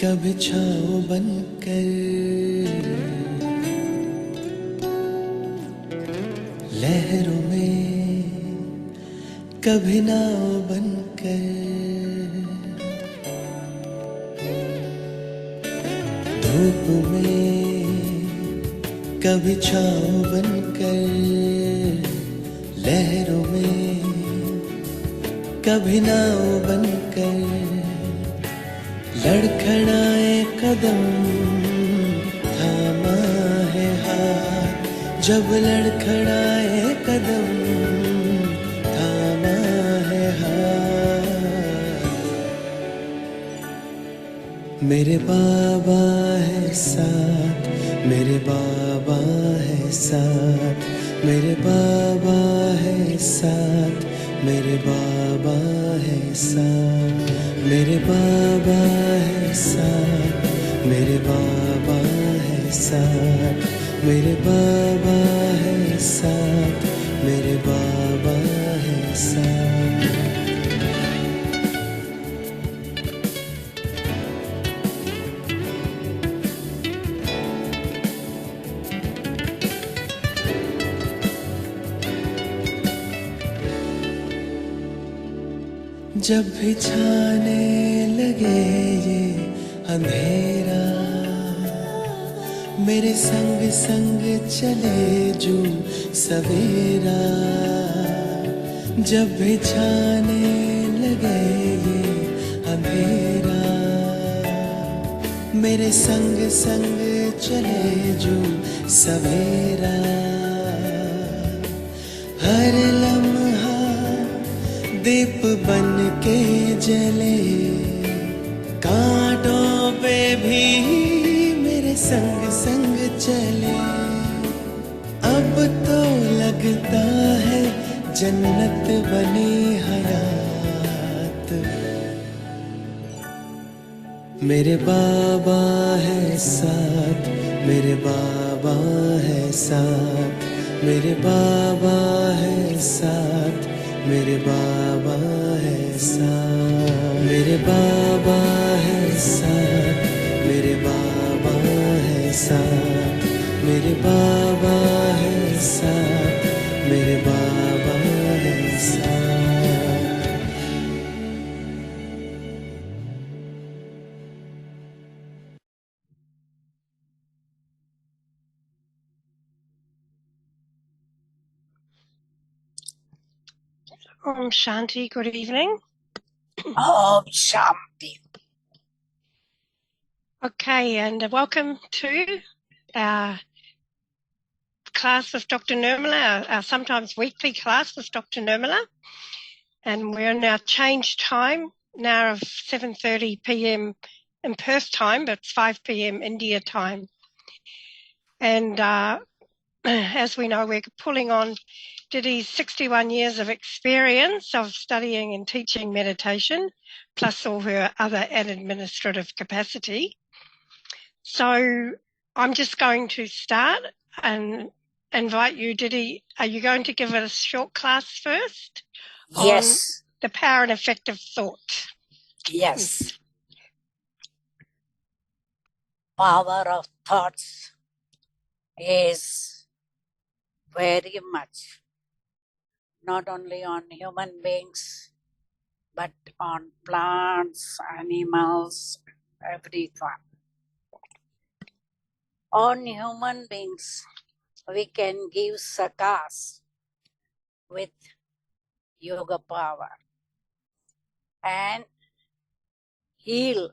कभी छाँव बनकर, लहरों में कभी नाव बनकर, धूप में कभी छाँव बनकर, लहरों में कभी नाव बनकर, लड़खड़ाए कदम थामा है हाथ, जब लड़खड़ाए कदम थामा है हाथ। मेरे बाबा है साथ, मेरे बाबा है साथ, मेरे बाबा है साथ, मेरे बाबा है साथ, मेरे बाबा है साथ, मेरे बाबा है साथ, मेरे बाबा है साथ, मेरे बाबा है साथ। जब भी छाने लगे ये अंधेरा, मेरे संग संग चले जो सवेरा। जब भी छाने लगे ये अंधेरा, मेरे संग संग चले जो सवेरा। हर लम्हा दीप बन के जले, कांटों पे भी मेरे संग संग चले। अब तो लगता है जन्नत बनी हयात। मेरे बाबा है साथ, मेरे बाबा है साथ, मेरे बाबा है साथ, मेरे बाबा है साथ, मेरे बाबा है साथ, मेरे बाबा है साथ, मेरे बाबा है साथ, मेरे बाबा है साथ। Om Shanti, good evening. Om Shanti. Okay, and welcome to our class with Dr. Nirmala, our sometimes weekly class with Dr. Nirmala. And we're in our changed time now of 7:30 p.m. in Perth time, but it's 5 p.m. India time. And as we know, we're pulling on Diddy's 61 years of experience of studying and teaching meditation, plus all her other administrative capacity. So I'm just going to start and invite you, Diddy. Are you going to give us a short class first? Yes. On the power and effect of thought. Yes. Power of thoughts is very much not only on human beings, but on plants, animals, everyone. On human beings, we can give sakas with yoga power and heal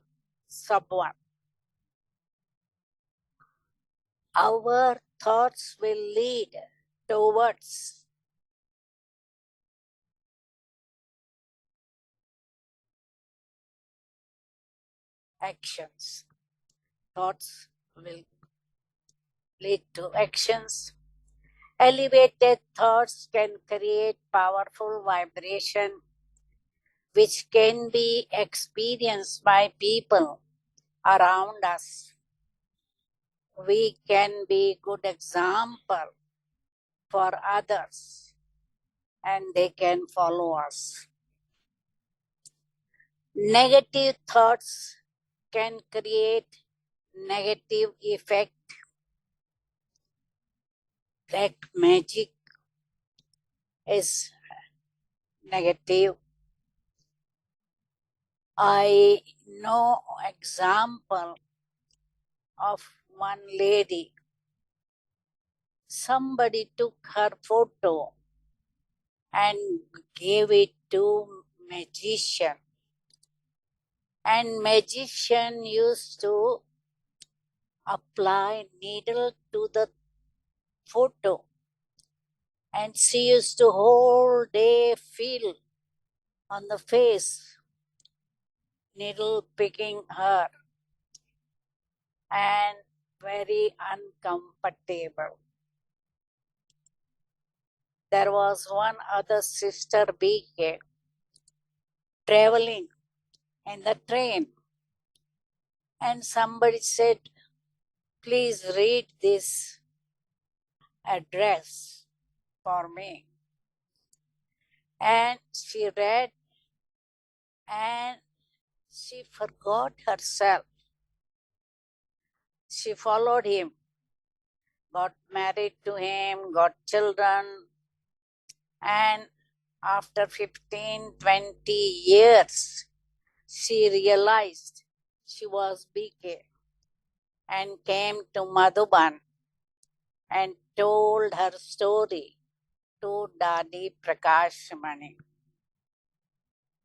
someone. Our thoughts will lead towards actions. Thoughts will lead to actions. Elevated thoughts can create powerful vibration which can be experienced by people around us. We can be good example for others and they can follow us. Negative thoughts can create negative effect. Black magic is negative. I know example of one lady. Somebody took her photo and gave it to magician. And magician used to apply needle to the photo. And she used to whole day feel on the face, needle picking her, and very uncomfortable. There was one other sister BK traveling in the train, and somebody said, please read this address for me. And she read, and she forgot herself. She followed him, got married to him, got children, and after 15-20 years, she realized she was BK and came to Madhuban and told her story to Dadi Prakash Mani.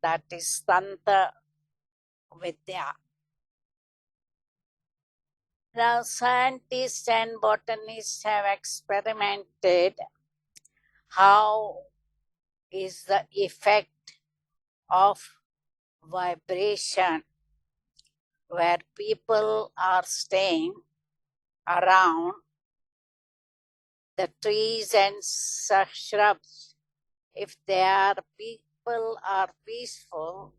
That is Tanta Vidya. Now, scientists and botanists have experimented how is the effect of vibration where people are staying around the trees and shrubs. If people are peaceful,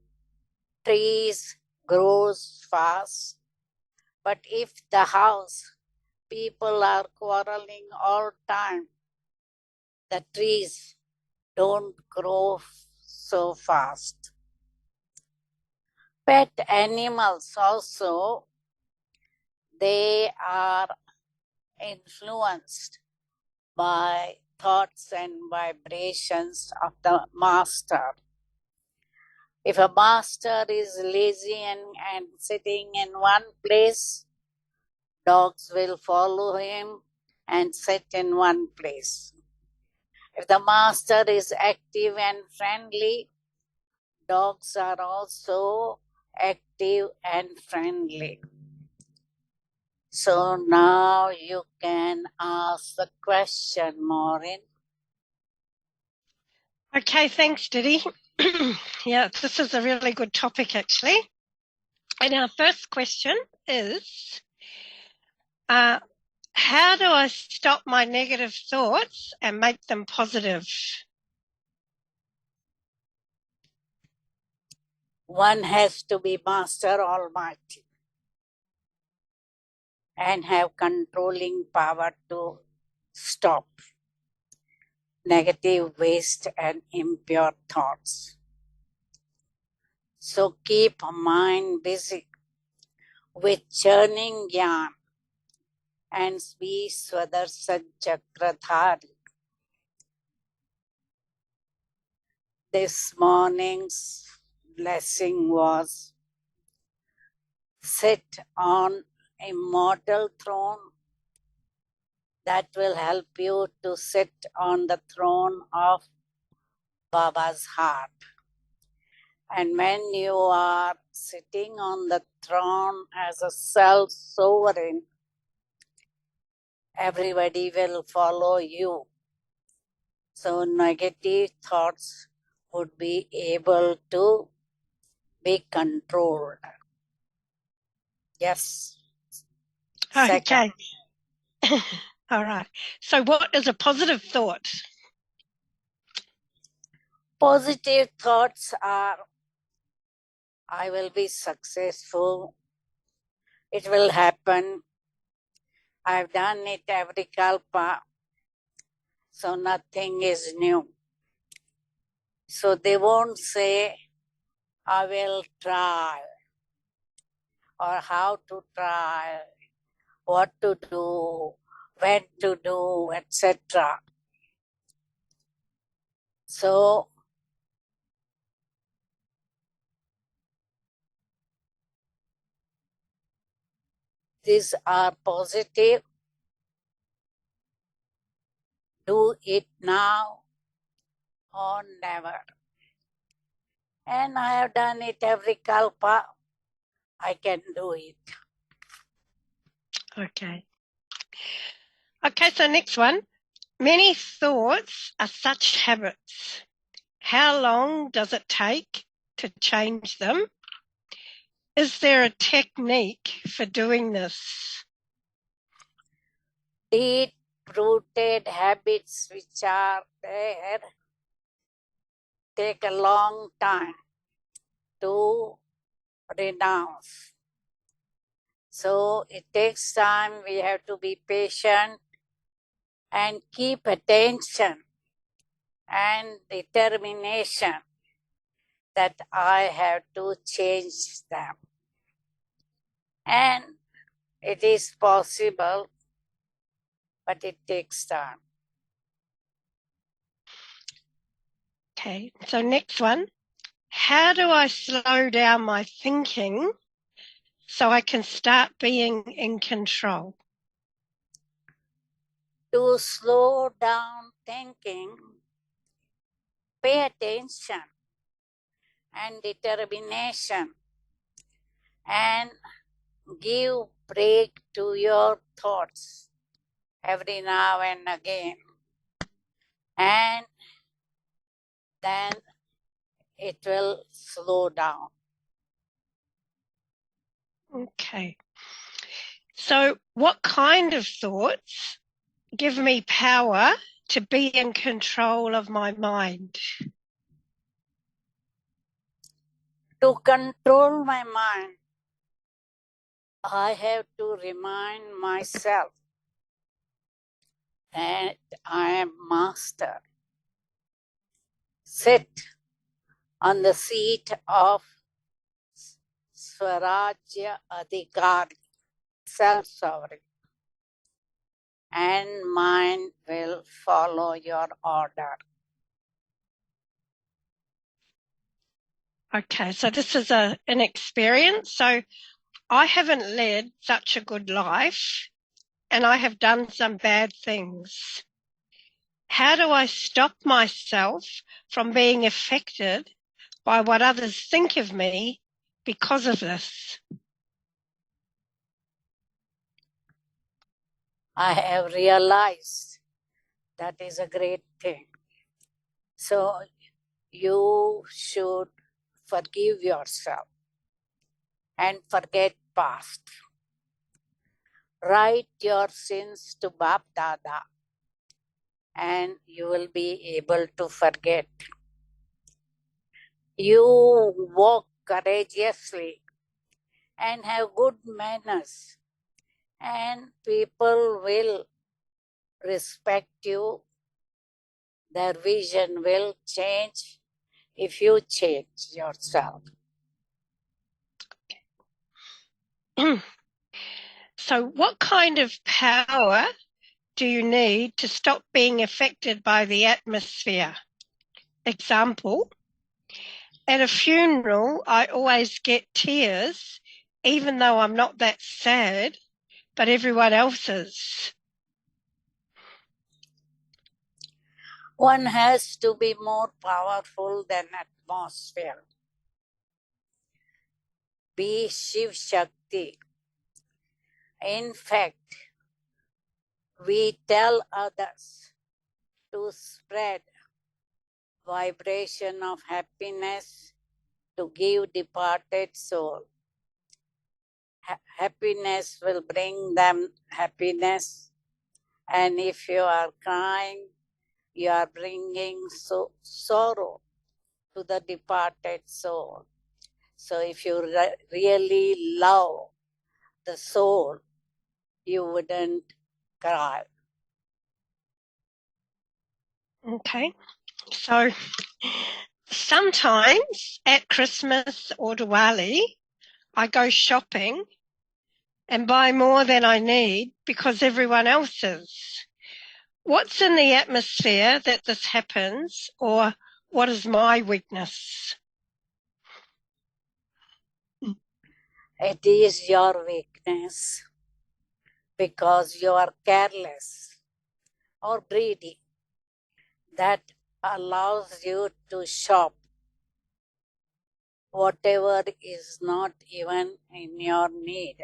trees grows fast. But if the house, people are quarreling all time, the trees don't grow so fast. Pet animals also, they are influenced by thoughts and vibrations of the master. If a master is lazy and sitting in one place, dogs will follow him and sit in one place. If the master is active and friendly, dogs are also active and friendly. So now you can ask the question, Maureen. Okay, thanks, Diddy. Yeah, this is a really good topic, actually. And our first question is, how do I stop my negative thoughts and make them positive? One has to be Master Almighty and have controlling power to stop negative waste and impure thoughts. So keep mind busy with churning yarn and be Swadarsan Chakradhari. This morning's blessing was sit on immortal throne that will help you to sit on the throne of Baba's heart. And when you are sitting on the throne as a self-sovereign, everybody will follow you. So negative thoughts would be able to be controlled. Yes. Second. Okay. All right. So what is a positive thought? Positive thoughts are, I will be successful. It will happen. I've done it every kalpa, so nothing is new. So they won't say, I will try, or how to try, what to do, when to do, etc. So, these are positive. Do it now or never. And I have done it every kalpa. I can do it. Okay. Okay, so next one. Many thoughts are such habits. How long does it take to change them? Is there a technique for doing this? Deep-rooted habits which are there take a long time to renounce. So it takes time. We have to be patient and keep attention and determination that I have to change them. And it is possible, but it takes time. Okay, so next one. How do I slow down my thinking so I can start being in control? To slow down thinking, pay attention and determination and give break to your thoughts every now and again. And then it will slow down. Okay. So what kind of thoughts give me power to be in control of my mind? To control my mind, I have to remind myself that I am master. Sit on the seat of Swarajya Adhikari, self-sovereign, and mind will follow your order. Okay, so this is an experience. So I haven't led such a good life and I have done some bad things. How do I stop myself from being affected by what others think of me because of this? I have realized that is a great thing. So you should forgive yourself and forget past. Write your sins to Bap Dada and you will be able to forget. You walk courageously and have good manners and people will respect you. Their vision will change if you change yourself. So what kind of power do you need to stop being affected by the atmosphere? Example, at a funeral, I always get tears, even though I'm not that sad, but everyone else is. One has to be more powerful than atmosphere. Be Shiv Shakti. In fact, we tell others to spread vibration of happiness to give departed soul. Happiness will bring them happiness, and if you are crying, you are bringing sorrow to the departed soul. So if you really love the soul, you wouldn't cry. Okay, so sometimes at Christmas or Diwali, I go shopping and buy more than I need because everyone else is. What's in the atmosphere that this happens, or what is my weakness? It is your weakness because you are careless or greedy that allows you to shop whatever is not even in your need.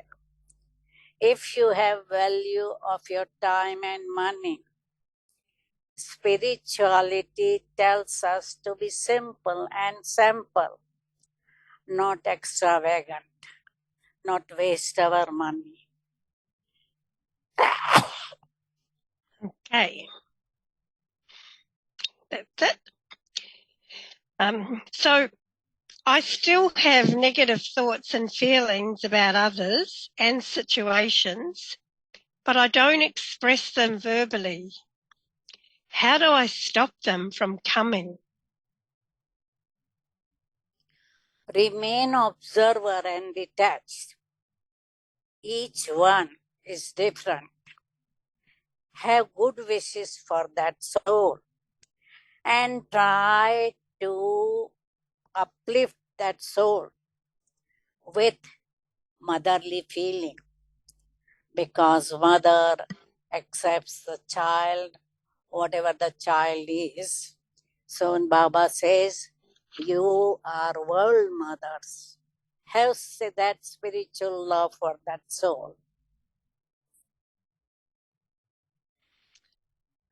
If you have value of your time and money, spirituality tells us to be simple and simple, not extravagant, not waste our money. Okay. That's it. So I still have negative thoughts and feelings about others and situations, but I don't express them verbally. How do I stop them from coming? Remain observer and detached. Each one is different. Have good wishes for that soul and try to uplift that soul with motherly feeling, because mother accepts the child, whatever the child is. So Baba says, you are world mothers. Have that spiritual love for that soul.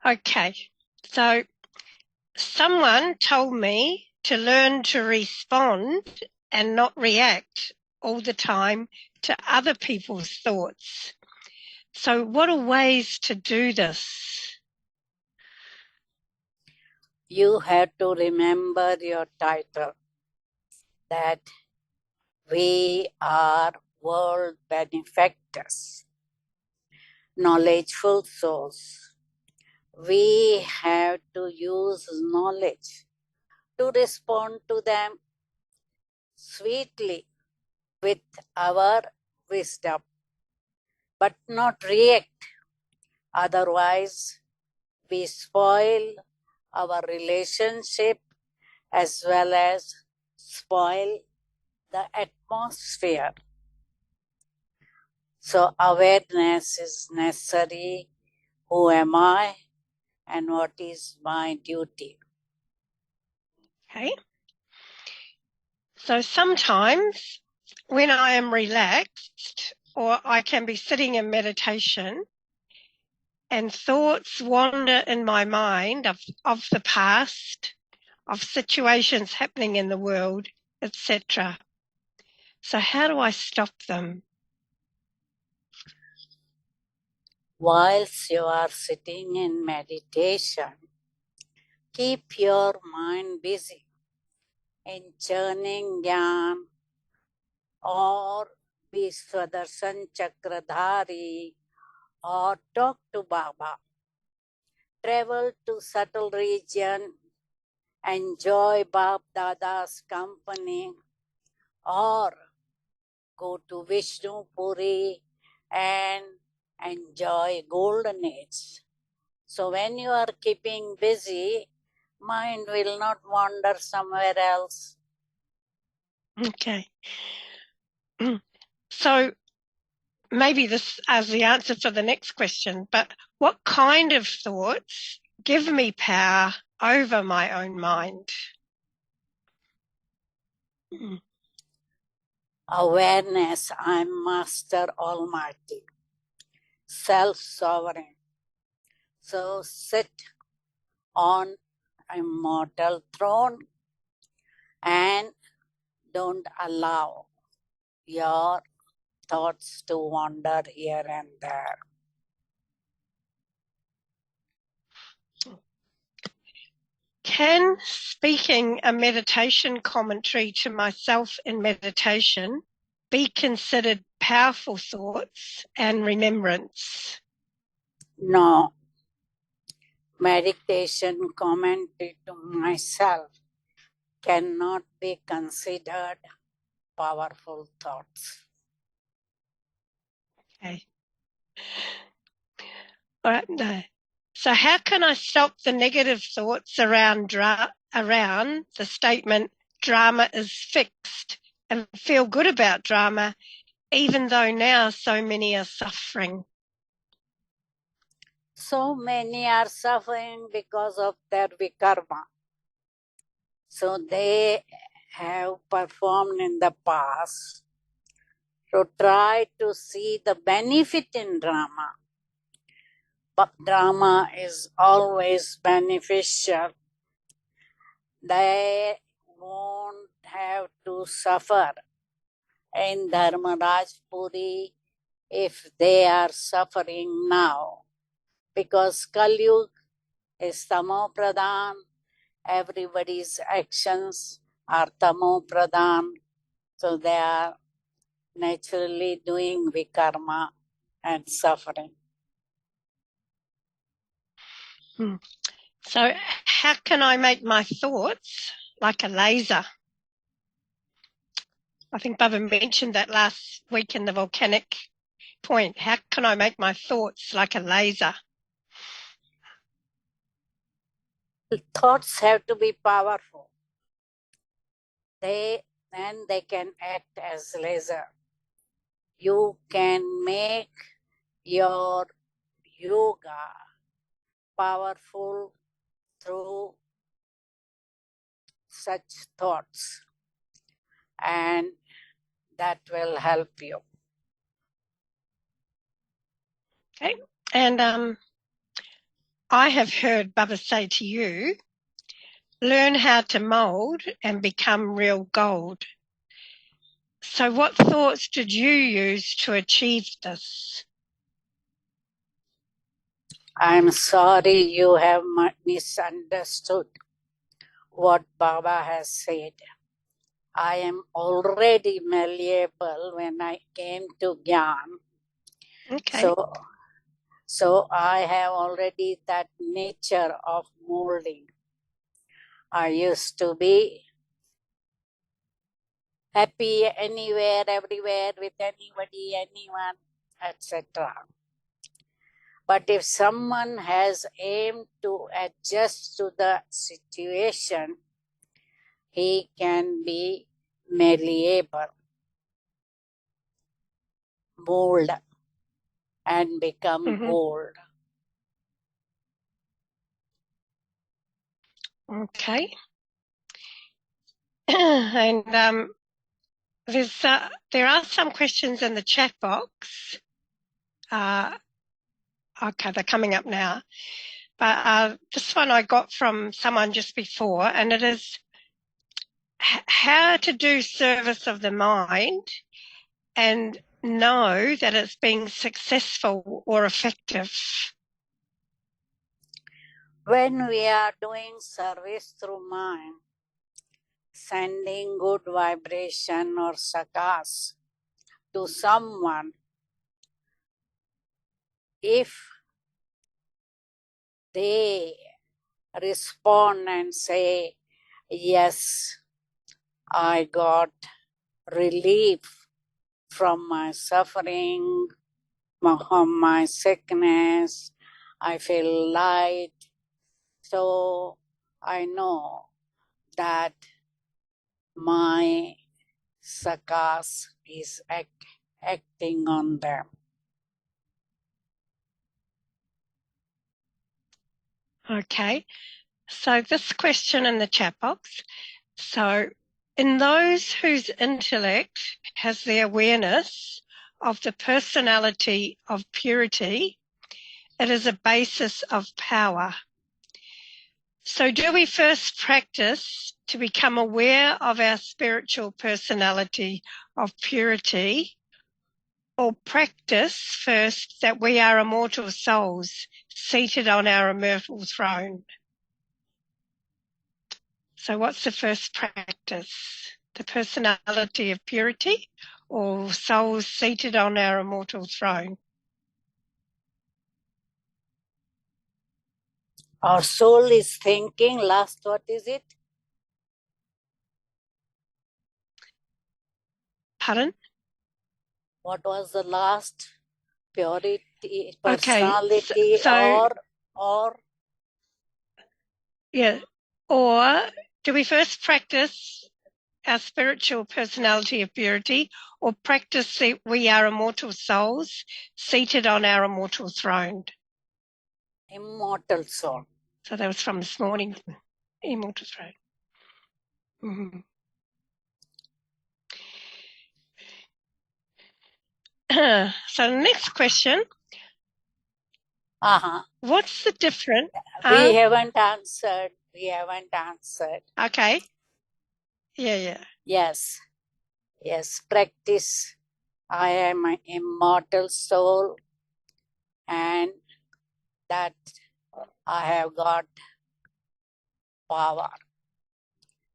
Okay, so someone told me to learn to respond and not react all the time to other people's thoughts. So what are ways to do this? You have to remember your title, that we are world benefactors, knowledgeful souls. We have to use knowledge to respond to them sweetly with our wisdom, but not react. Otherwise, we spoil our relationship as well as spoil the atmosphere. So awareness is necessary. Who am I and what is my duty? Okay. So sometimes when I am relaxed, or I can be sitting in meditation and thoughts wander in my mind of the past, of situations happening in the world, etc. So how do I stop them? Whilst you are sitting in meditation, keep your mind busy in churning Gyan or be Swadarsan Chakradhari or talk to Baba. Travel to subtle region, enjoy Bab Dada's company, or go to Vishnu Puri and enjoy golden age. So when you are keeping busy, mind will not wander somewhere else. Okay. So maybe this is the answer for the next question, but what kind of thoughts give me power over my own mind? Awareness, I am Master Almighty, self-sovereign. So sit on immortal throne and don't allow your thoughts to wander here and there. Can speaking a meditation commentary to myself in meditation be considered powerful thoughts and remembrance? No, meditation commentary to myself cannot be considered powerful thoughts. Okay. All right. No. So how can I stop the negative thoughts around the statement drama is fixed and feel good about drama, even though now so many are suffering? So many are suffering because of their vikarma. So they have performed in the past to try to see the benefit in drama. But drama is always beneficial. They won't have to suffer in Dharmaraj Puri if they are suffering now. Because Kalyug is Tamo Pradhan, everybody's actions are Tamo Pradhan, so they are naturally doing vikarma and suffering. So how can I make my thoughts like a laser? I think Baba mentioned that last week in the volcanic point. How can I make my thoughts like a laser? Thoughts have to be powerful. Then they can act as laser. You can make your yoga powerful through such thoughts, and that will help you. Okay. And I have heard Baba say to you, learn how to mould and become real gold. So what thoughts did you use to achieve this? I'm sorry you have misunderstood what Baba has said. I am already malleable when I came to Gyan. Okay. So I have already that nature of molding. I used to be happy anywhere, everywhere, with anybody, anyone, etc. But if someone has aimed to adjust to the situation, he can be malleable, mold, and become gold. Okay. And there are some questions in the chat box. Okay, they're coming up now. But this one I got from someone just before, and it is how to do service of the mind and know that it's being successful or effective. When we are doing service through mind, sending good vibration or sakas to someone, if they respond and say, yes, I got relief from my suffering, from my sickness, I feel light, so I know that my sakas is acting on them. Okay, so this question in the chat box. So in those whose intellect has the awareness of the personality of purity, it is a basis of power. So do we first practice to become aware of our spiritual personality of purity, or practice first that we are immortal souls seated on our immortal throne? So what's the first practice? The personality of purity or souls seated on our immortal throne? Our soul is thinking, last what is it? Pardon? What was the last? Purity, Okay, personality, so or yeah, or do we first practice our spiritual personality of purity, or practice that we are immortal souls seated on our immortal throne? immortal soul? So that was from this morning, immortal throne. Mm-hmm. So the next question, what's the difference? We haven't answered. Okay. Yeah. Yes. Practice. I am an immortal soul, and that I have got power.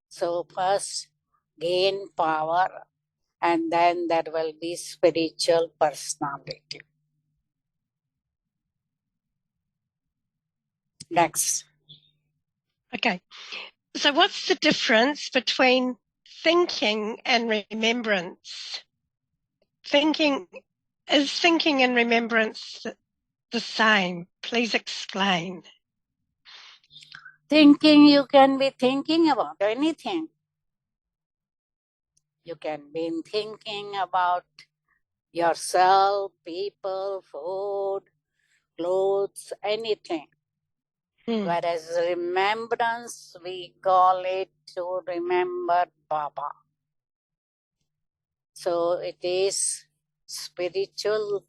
So first gain power, and then there will be spiritual personality. Next. Okay. So what's the difference between thinking and remembrance? Is thinking and remembrance the same? Please explain. Thinking, you can be thinking about anything. You can be thinking about yourself, people, food, clothes, anything. Whereas remembrance, we call it to remember Baba. So it is spiritual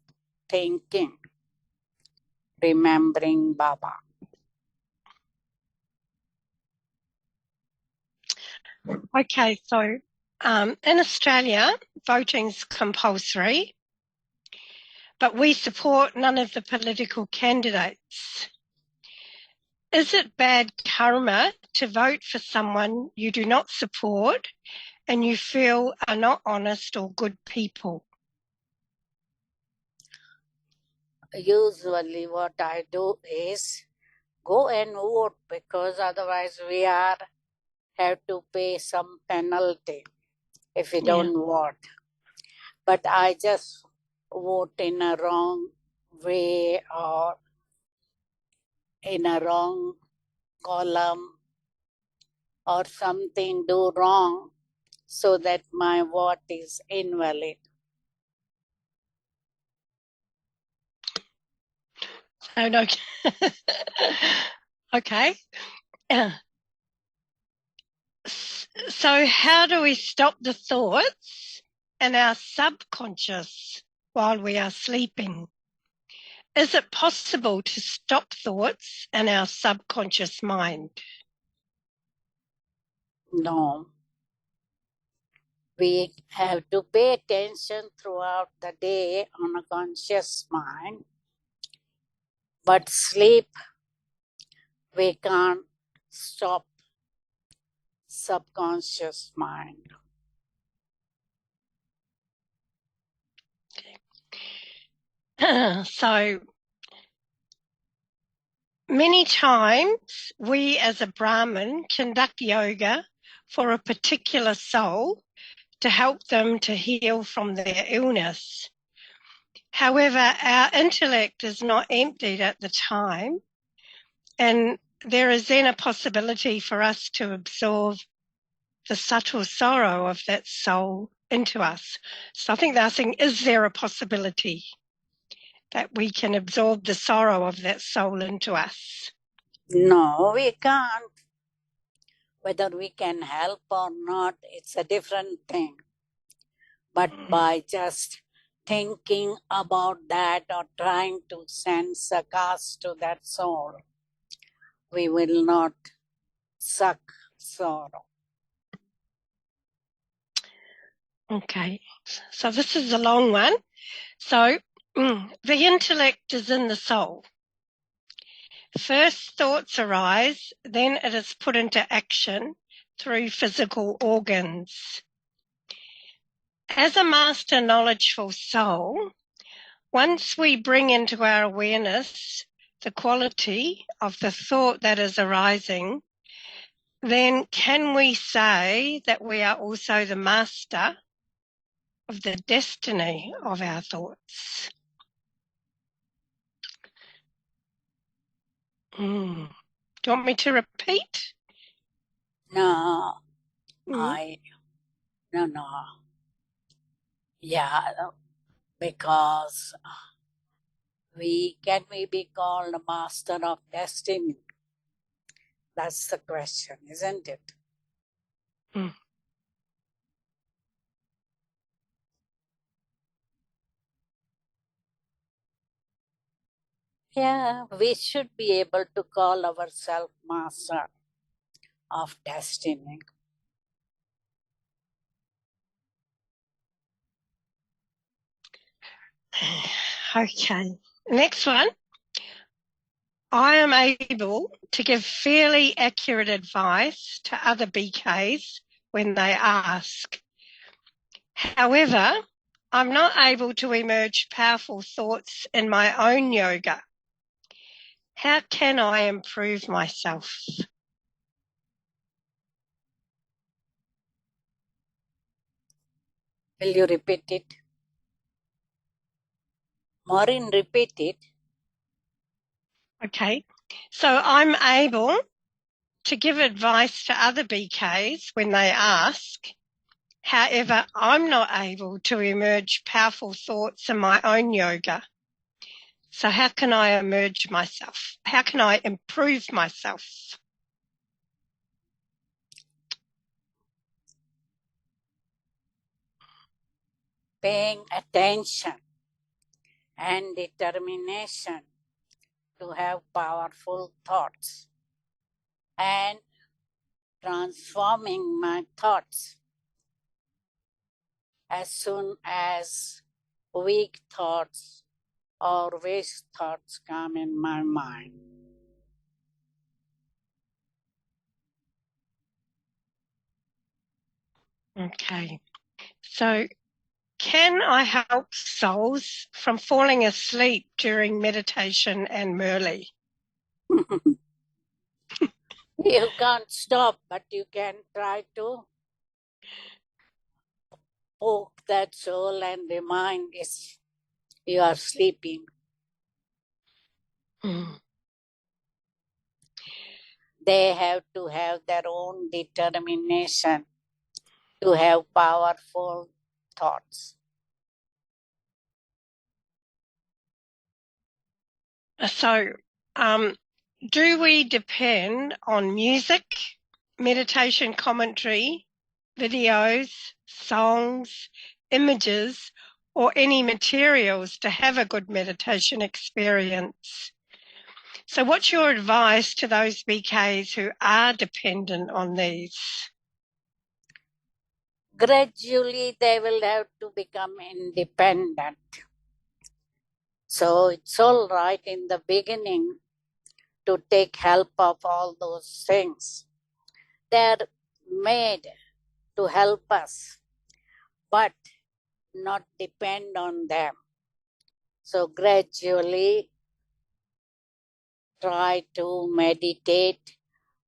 thinking, remembering Baba. Okay, so in Australia, voting's compulsory, but we support none of the political candidates. Is it bad karma to vote for someone you do not support and you feel are not honest or good people? Usually what I do is go and vote, because otherwise we have to pay some penalty if we don't vote. But I just vote in a wrong way or in a wrong column or something do wrong, so that my vote is invalid. Oh, no. Okay. So how do we stop the thoughts in our subconscious while we are sleeping? Is it possible to stop thoughts in our subconscious mind? No. We have to pay attention throughout the day on a conscious mind. But sleep, we can't stop subconscious mind. So many times we as a Brahmin conduct yoga for a particular soul to help them to heal from their illness. However, our intellect is not emptied at the time, and there is then a possibility for us to absorb the subtle sorrow of that soul into us. So I think they're asking, is there a possibility that we can absorb the sorrow of that soul into us? No, we can't. Whether we can help or not, it's a different thing. But by just thinking about that or trying to send sakas to that soul, we will not suck sorrow. Okay, so this is a long one. So the intellect is in the soul. First thoughts arise, then it is put into action through physical organs. As a master knowledgeful soul, once we bring into our awareness the quality of the thought that is arising, then can we say that we are also the master of the destiny of our thoughts. Do you want me to repeat? No, Mm. no. Yeah, because can we be called a master of destiny? That's the question, isn't it? Mm. Yeah, we should be able to call ourselves master of destiny. Okay, next one. I am able to give fairly accurate advice to other BKs when they ask. However, I'm not able to emerge powerful thoughts in my own yoga. How can I improve myself? Will you repeat it? Maureen, repeat it. Okay, so I'm able to give advice to other BKs when they ask. However, I'm not able to emerge powerful thoughts in my own yoga. So how can I emerge myself? How can I improve myself? Paying attention and determination to have powerful thoughts and transforming my thoughts as soon as weak thoughts or waste thoughts come in my mind. Okay, so can I help souls from falling asleep during meditation and Murli? You can't stop, but you can try to poke that soul and remind it you are sleeping. They have to have their own determination to have powerful thoughts. So, do we depend on music, meditation commentary, videos, songs, images, or any materials to have a good meditation experience? So what's your advice to those BKs who are dependent on these? Gradually, they will have to become independent. So it's all right in the beginning to take help of all those things. They're made to help us, but not depend on them. So gradually try to meditate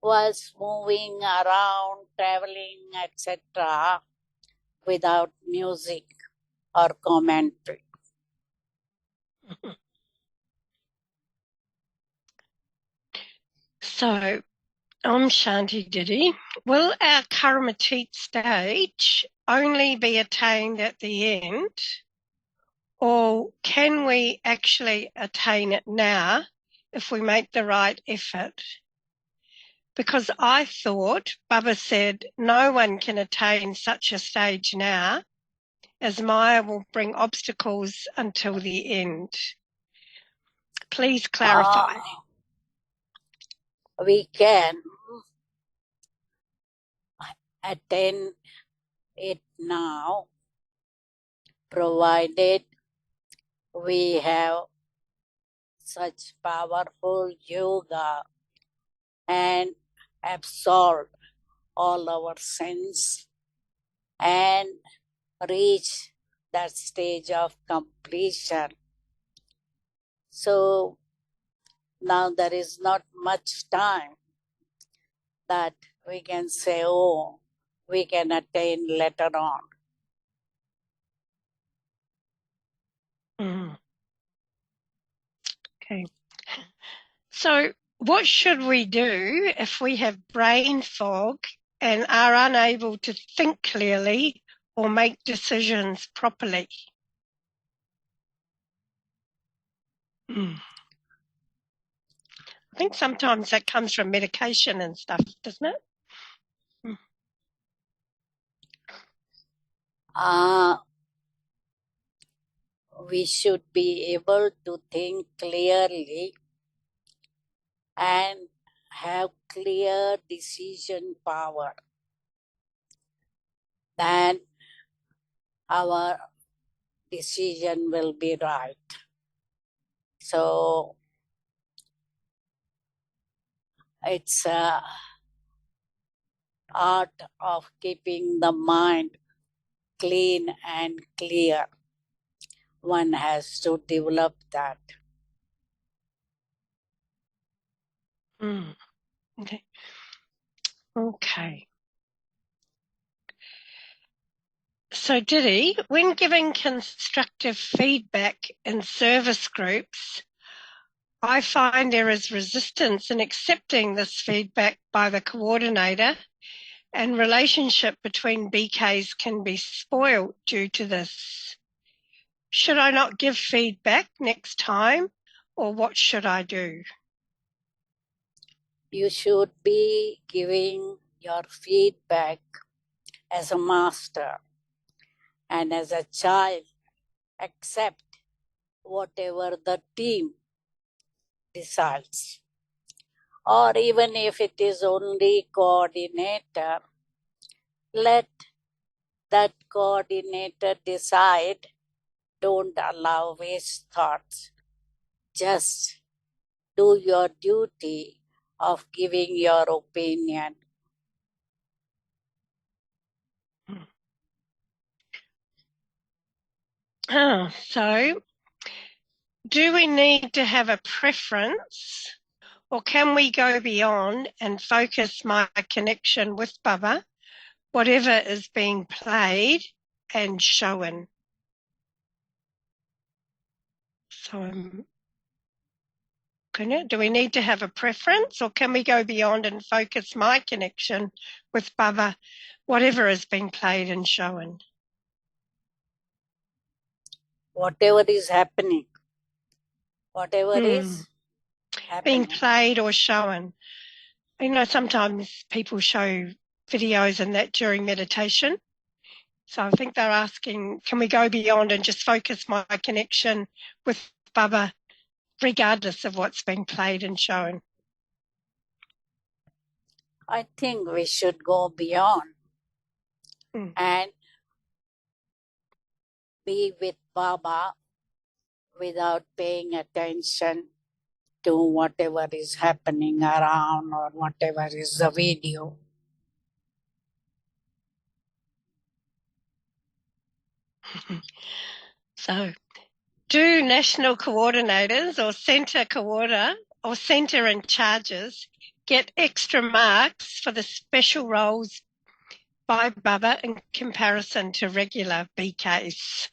whilst moving around, traveling, etc., without music or commentary. So, Shanti Didi, will our Karamatit stage only be attained at the end, or can we actually attain it now if we make the right effort? Because I thought Baba said no one can attain such a stage now, as Maya will bring obstacles until the end. Please clarify. We can attain it now, provided we have such powerful yoga and absorb all our sins and reach that stage of completion. So now there is not much time that we can say, oh, we can attain later on. Okay. So what should we do if we have brain fog and are unable to think clearly or make decisions properly? I think sometimes that comes from medication and stuff, doesn't it? We should be able to think clearly and have clear decision power. Then our decision will be right. So it's a art of keeping the mind clean and clear. One has to develop that. Okay. So Diddy, when giving constructive feedback in service groups, I find there is resistance in accepting this feedback by the coordinator, and relationship between BKs can be spoiled due to this. Should I not give feedback next time, or what should I do? You should be giving your feedback as a master, and as a child, accept whatever the team decides. Or even if it is only coordinator, let that coordinator decide. Don't allow waste thoughts. Just do your duty of giving your opinion. So do we need to have a preference, or can we go beyond and focus my connection with Baba, whatever is being played and shown? So do we need to have a preference, or can we go beyond and focus my connection with Baba, whatever is being played and shown? Whatever is happening, whatever is happening. Being played or shown. You know, sometimes people show videos and that during meditation. So I think they're asking, can we go beyond and just focus my connection with Baba, regardless of what's being played and shown? I think we should go beyond and be with Baba without paying attention to whatever is happening around or whatever is the video. So, do national coordinators or centre coordinator or centre in charges get extra marks for the special roles by Baba in comparison to regular BKs?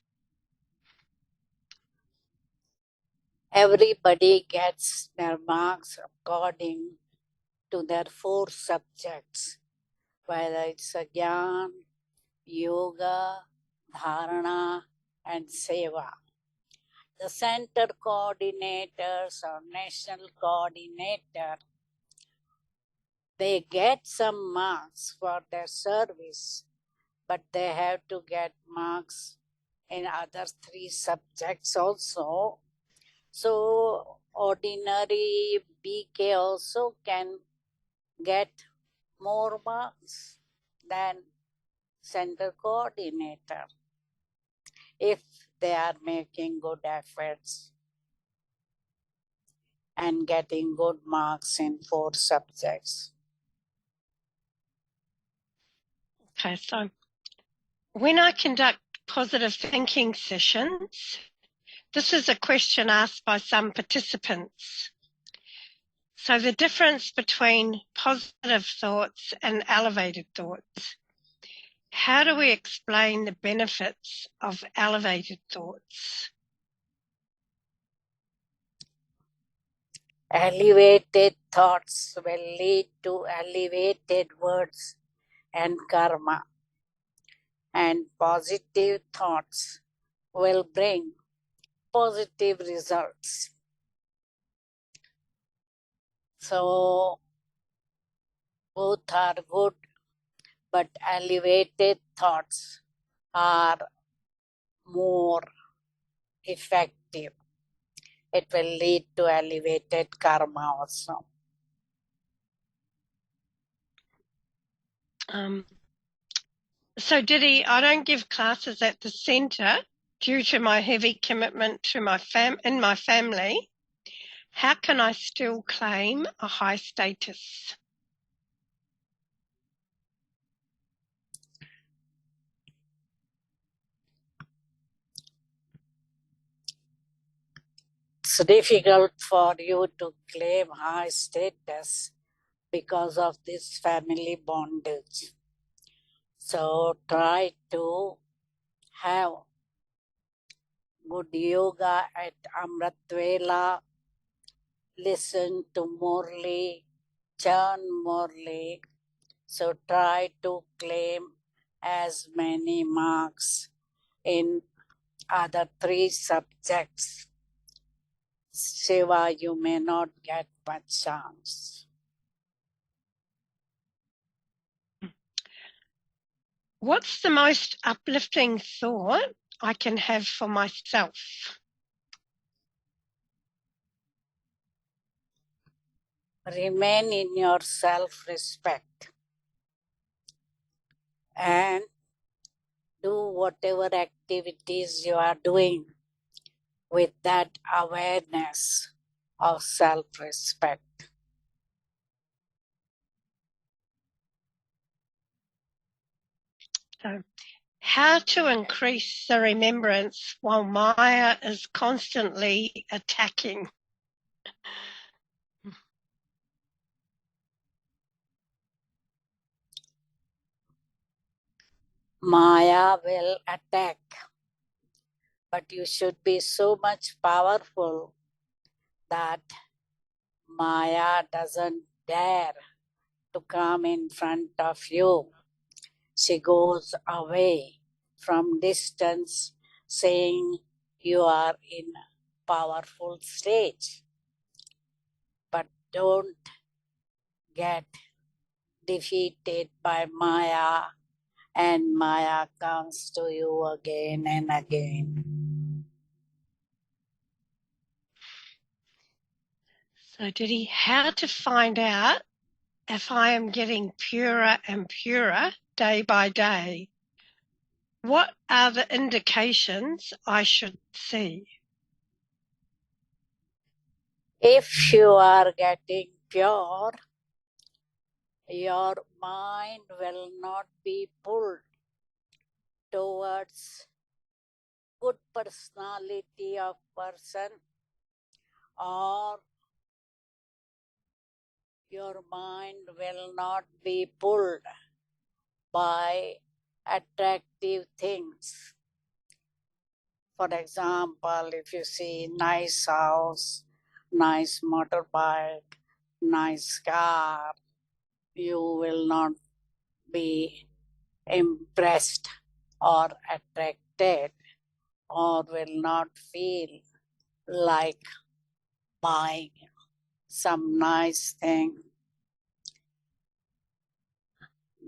Everybody gets their marks according to their 4 subjects, whether it's Gyan, Yoga, Dharana, and Seva. The center coordinators or national coordinator, they get some marks for their service, but they have to get marks in other 3 subjects also. So ordinary BK also can get more marks than center coordinator if they are making good efforts and getting good marks in 4 subjects. Okay, so when I conduct positive thinking sessions, this is a question asked by some participants. So the difference between positive thoughts and elevated thoughts. How do we explain the benefits of elevated thoughts? Elevated thoughts will lead to elevated words and karma, and positive thoughts will bring positive results. So both are good, but elevated thoughts are more effective. It will lead to elevated karma also. So Diddy, I don't give classes at the centre due to my heavy commitment to my family. How can I still claim a high status? It's difficult for you to claim high status because of this family bondage. So try to have good yoga at Amratvela, listen to Murli, chant Murli. So try to claim as many marks in other 3 subjects. Shiva, you may not get much chance. What's the most uplifting thought I can have for myself? Remain in your self-respect and do whatever activities you are doing with that awareness of self-respect. So, how to increase the remembrance while Maya is constantly attacking? Maya will attack, but you should be so much powerful that Maya doesn't dare to come in front of you. She goes away from distance, saying you are in powerful stage. But don't get defeated by Maya, and Maya comes to you again and again. So, Diddy, how to find out if I am getting purer and purer day by day? What are the indications I should see? If you are getting pure, your mind will not be pulled towards good personality of person, or your mind will not be pulled by attractive things. For example, if you see nice house, nice motorbike, nice car, you will not be impressed or attracted, or will not feel like buying some nice thing.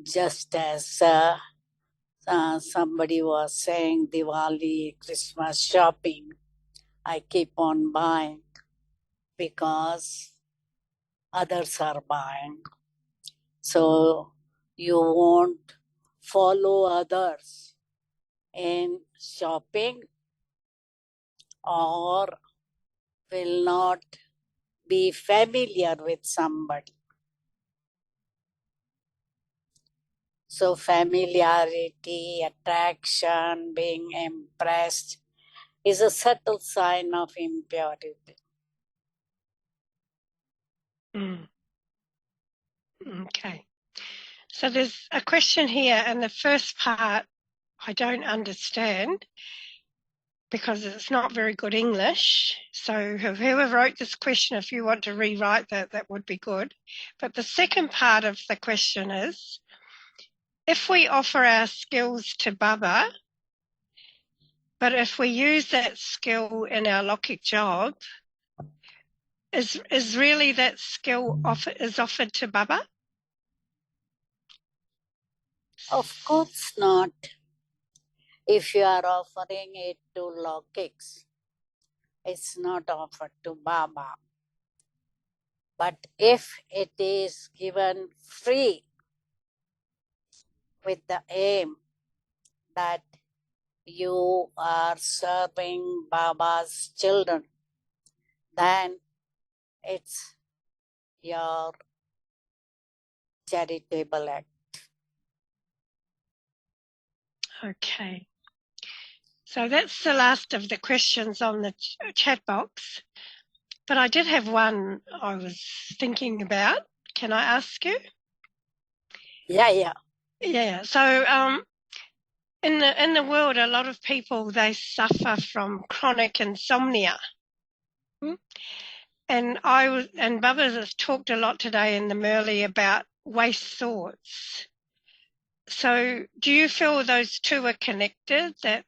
Just as somebody was saying, Diwali, Christmas shopping, I keep on buying because others are buying. So you won't follow others in shopping, or will not be familiar with somebody. So familiarity, attraction, being impressed is a subtle sign of impurity. Okay. So there's a question here, and the first part I don't understand. because it's not very good English. So whoever wrote this question, if you want to rewrite that, that would be good. But the second part of the question is, if we offer our skills to Baba, but if we use that skill in our Lokic job, is really that skill offered to Baba? Of course not. If you are offering it to Lokics, it's not offered to Baba. But if it is given free with the aim that you are serving Baba's children, then it's your charitable act. Okay. So that's the last of the questions on the chat box. But I did have one I was thinking about. Can I ask you? Yeah. Yeah. So in the world, a lot of people, they suffer from chronic insomnia. And Bubba has talked a lot today in the Merle about waste thoughts. So do you feel those two are connected, that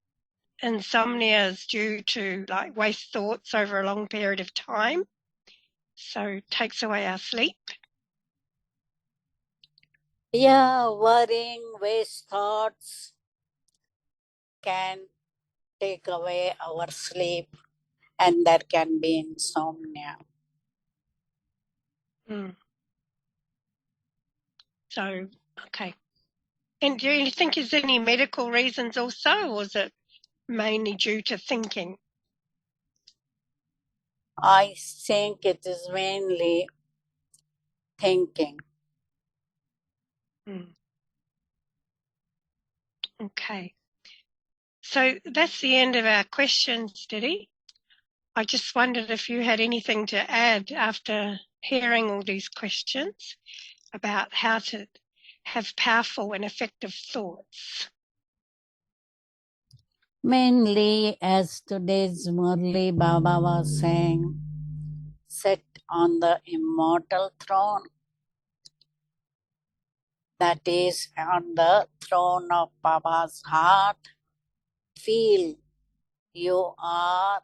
insomnia is due to like waste thoughts over a long period of time? So it takes away our sleep? Yeah, worrying, waste thoughts can take away our sleep, and there can be insomnia. So, okay. And do you think there's any medical reasons also, or is it mainly due to thinking? I think it is mainly thinking. Okay. So that's the end of our questions, Diddy. I just wondered if you had anything to add after hearing all these questions about how to have powerful and effective thoughts. Mainly, as today's Murli Baba was saying, sit on the immortal throne. That is on the throne of Baba's heart. Feel you are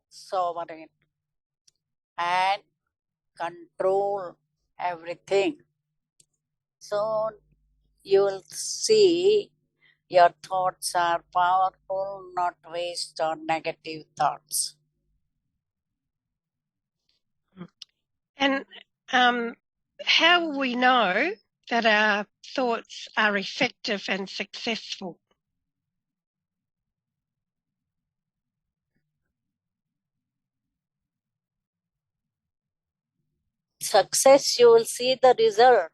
sovereign and control everything. So you will see your thoughts are powerful, not waste or negative thoughts. And how will we know that our thoughts are effective and successful? Success, you will see the result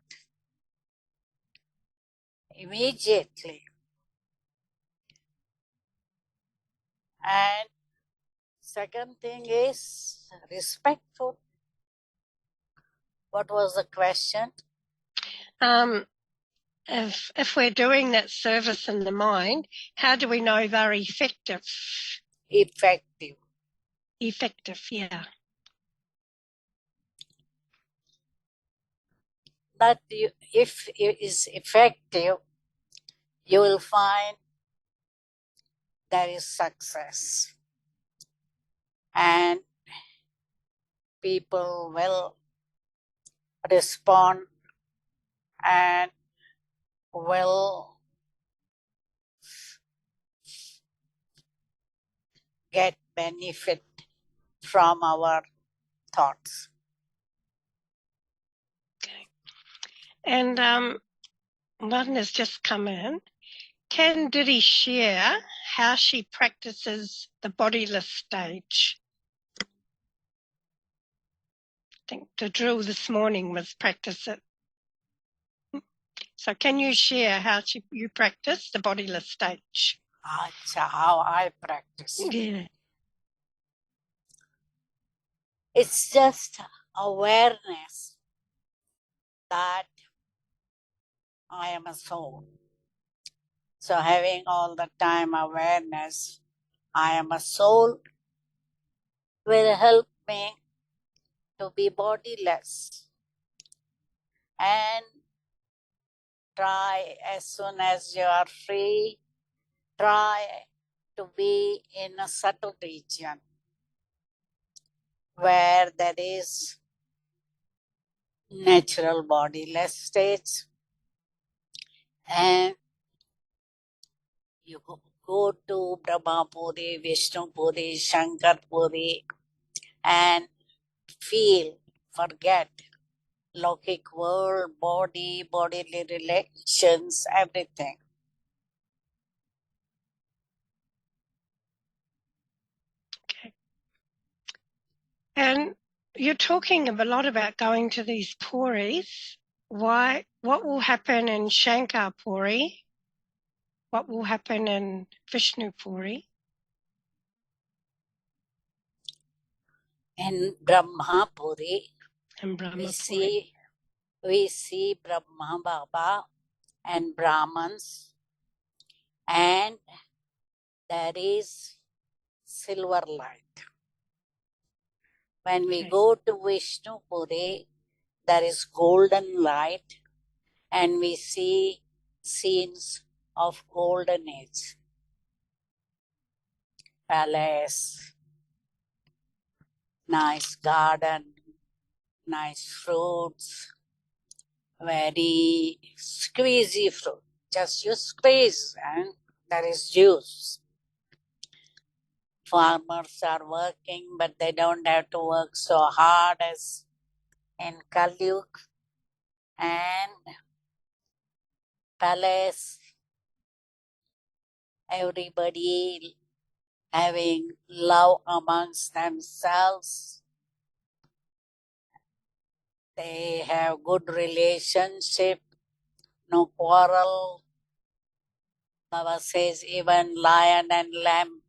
immediately. And second thing is respectful. What was the question? If we're doing that service in the mind, how do we know they're effective? Effective. Effective, yeah. That if it is effective, you will find there is success. And people will respond and will get benefit from our thoughts. Okay. And one has just come in. Can Diddy share how she practices the bodiless stage? I think the drill this morning was practice it. So can you share how you practice the bodiless stage? That's how I practice. Yeah. It's just awareness that I am a soul. So having all the time awareness I am a soul, will help me to be bodiless and try as soon as you are free, try to be in a subtle region where there is natural bodiless states, and you go to Brahma Puri, Vishnu Puri, Shankar Puri, and feel, forget Lokic world, body, bodily relations, everything. Okay. And you're talking a lot about going to these Puris. Why? What will happen in Shankar Puri? What will happen in Vishnu Puri? In Brahma Puri, And Brahma we Puri. see Brahma Baba and Brahmins, and there is silver light. When we Okay. go to Vishnu Puri, there is golden light, and we see scenes of golden age. Palace, nice garden, nice fruits, very squeezy fruit. Just you squeeze and there is juice. Farmers are working, but they don't have to work so hard as in Kalyug. And palace, everybody having love amongst themselves. They have good relationship, no quarrel. Baba says even lion and lamb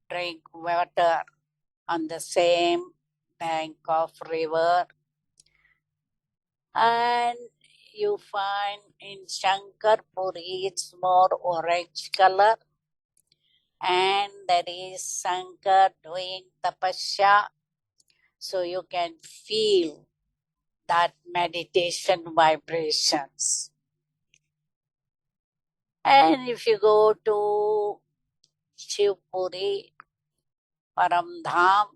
drink water on the same bank of river. And you find in Shankar Puri it's more orange color, and there is Shankar doing tapasya, so you can feel that meditation vibrations. And if you go to Shivpuri, Paramdham,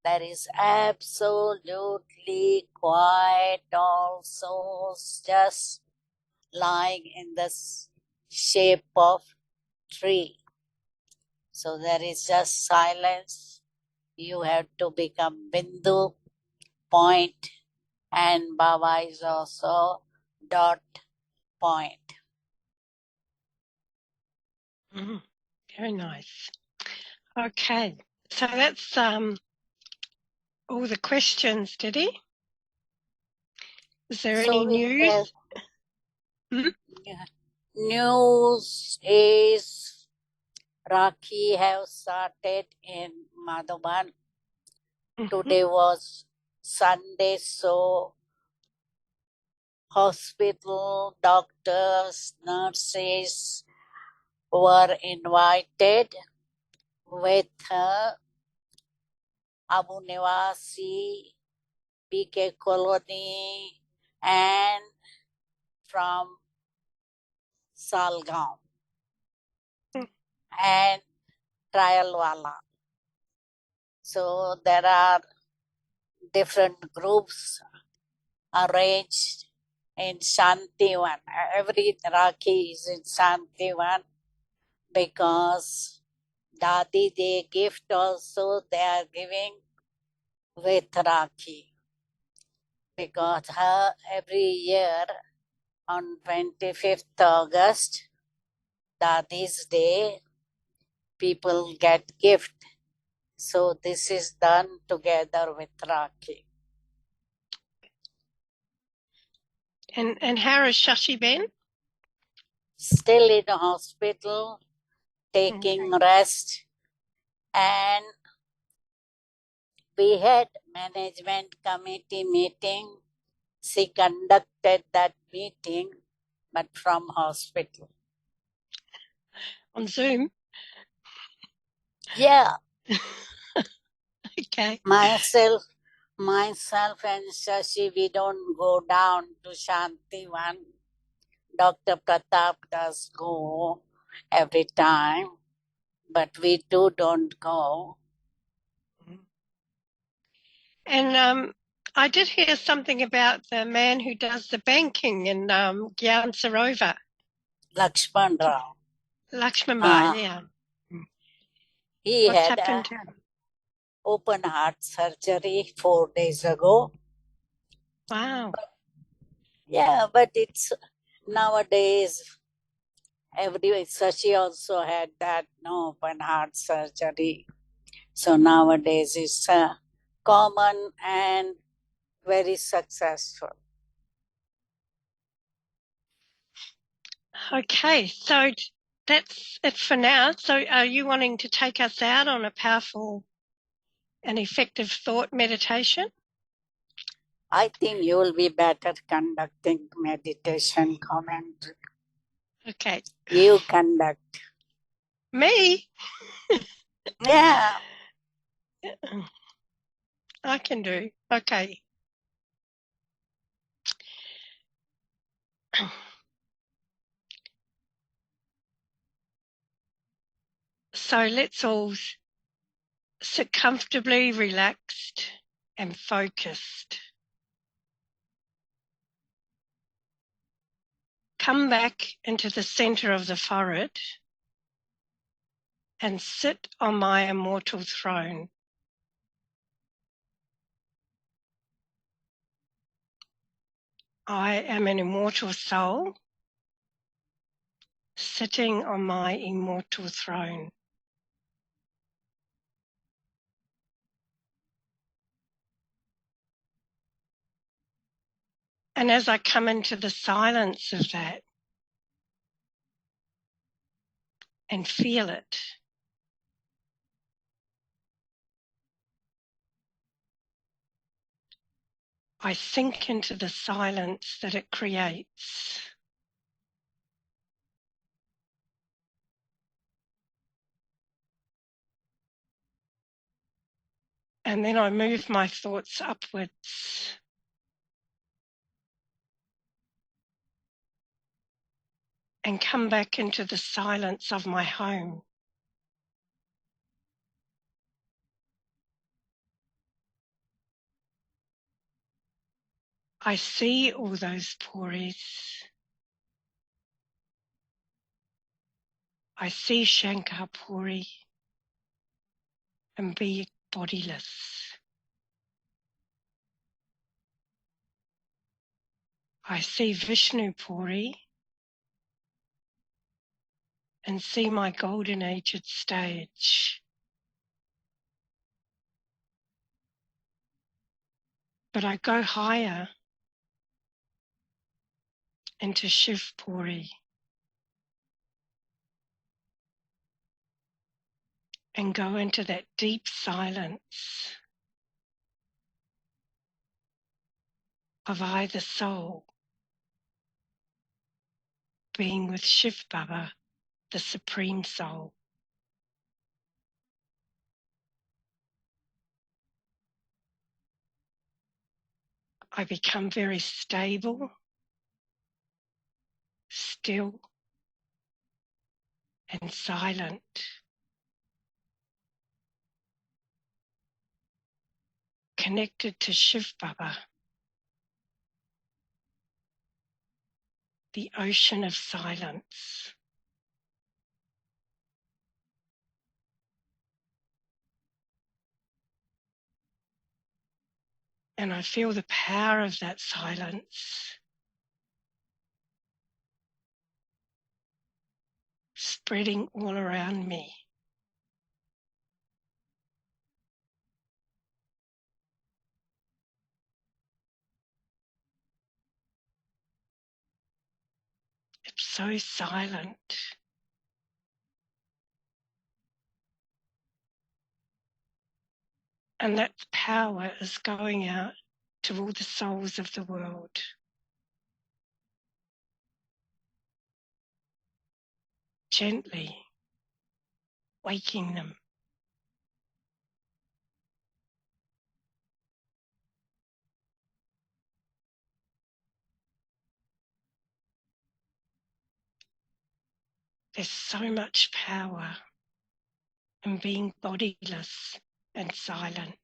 there is absolutely quiet, all souls just lying in the shape of tree. So there is just silence. You have to become Bindu, point, and Baba is also dot, point. Very nice. Okay, so that's all the questions, did he? Is there So any news? News is Rakhi have started in Madhuban. Today was Sunday, so hospital, doctors, nurses were invited with Abu Niwasi, PK Colony, and from Salgaon and Trialwala. So there are different groups arranged in Shantivan. Every Rakhi is in Shantivan because Dadi Day gift also they are giving with Rakhi. Because every year on 25th August, Dadi's Day, people get gift. So this is done together with Rakhi. And how is Shashi Ben? Still in the hospital, taking rest, and we had management committee meeting. She conducted that meeting, but from hospital. On Zoom? Yeah, Okay. myself and Shashi, we don't go down to Shantivan. Dr. Pratap does go every time, but we two don't go. And I did hear something about the man who does the banking in Gyan Sarovar, Lakshman Rao. Lakshman Bhai, yeah. He What's had happened a to him? open heart surgery 4 days ago. Wow. Yeah, but it's nowadays Shashi also had that open heart surgery. So nowadays it's common and very successful. Okay, so that's it for now. So are you wanting to take us out on a powerful and effective thought meditation? I think you will be better conducting meditation commentary. Okay. You conduct. Me? Yeah. I can do. Okay. So let's all sit comfortably relaxed and focused. Come back into the center of the forehead and sit on my immortal throne. I am an immortal soul sitting on my immortal throne. And as I come into the silence of that and feel it, I sink into the silence that it creates. And then I move my thoughts upwards and come back into the silence of my home. I see all those Puris. I see Shankar Puri and be bodiless. I see Vishnu Puri and see my golden aged stage. But I go higher into Shiv Puri and go into that deep silence of I, the soul, being with Shiv Baba, the Supreme Soul. I become very stable, still, and silent. Connected to Shiv Baba, the ocean of silence. And I feel the power of that silence spreading all around me. It's so silent. And that power is going out to all the souls of the world. Gently waking them There's so much power in being bodiless and silent.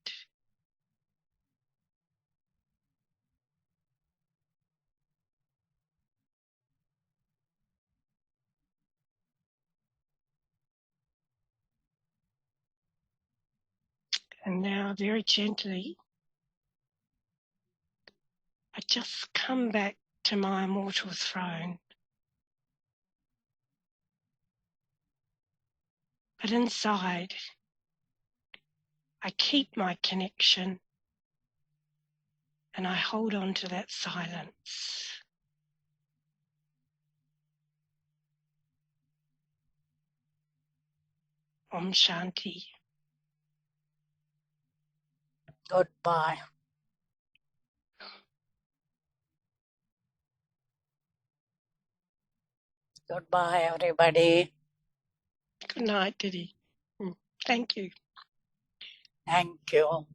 And now, very gently, I just come back to my immortal throne. But inside, I keep my connection and I hold on to that silence. Om Shanti. Goodbye. Goodbye, everybody. Good night, Diddy. Thank you. Thank you.